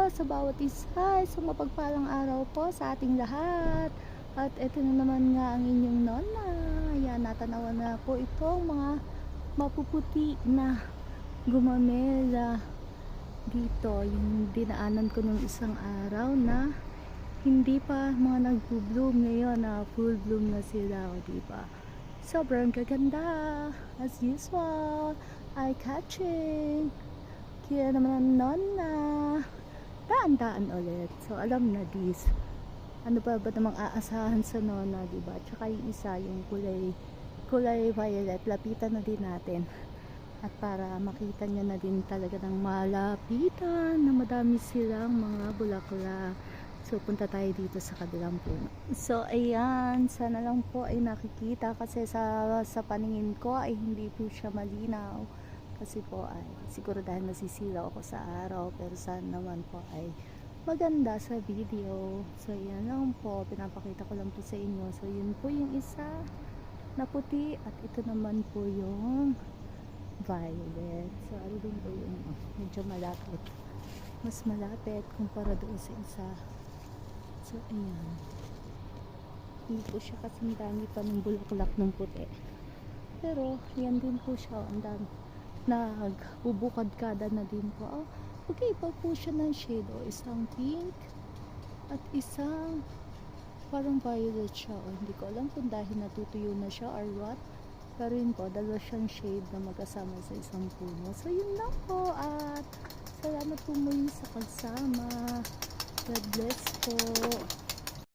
po sa bawat isa. Isang mapagpalang araw po sa ating lahat. At ito na naman nga ang inyong nona. Ayan, natanawan na po itong mga mapuputi na gumamela dito. Yung dinaanan ko nung isang araw na hindi pa mga nag-bloom, ngayon na full bloom na sila, o diba? Sobrang gaganda as usual, eye-catching. Kaya naman ang nona, daan-daan ulit. So alam na this, ano ba namang aasahan sa nona, diba? Tsaka yung isa, yung kulay violet, lapitan na din natin. At para makita nyo na din talaga ng malapitan na madami silang mga bulaklak. So punta tayo dito sa kabilang puno. So ayan, sana lang po ay nakikita kasi sa paningin ko ay hindi po siya malinaw. Kasi po ay siguro dahil nasisilaw ako sa araw, pero sana naman po ay maganda sa video. So yan lang po, pinapakita ko lang po sa inyo. So yun po yung isa na puti at ito naman po yung violet. So ano din po yung medyo malapit, mas malapit kumpara doon sa isa. So ayan, hindi po siya kasing dami pa ng bulaklak ng puti, pero yan din po siya, ang dami, nagbubukad-kada na din po. Okay pa po siya ng shade, isang pink at isang parang violet siya, hindi ko alam kung dahil natutuyo na siya or what, pero yun po, dalawa siyang shade na magkasama sa isang puno. So yun lang po, at salamat po muli sa pagsama. God bless po.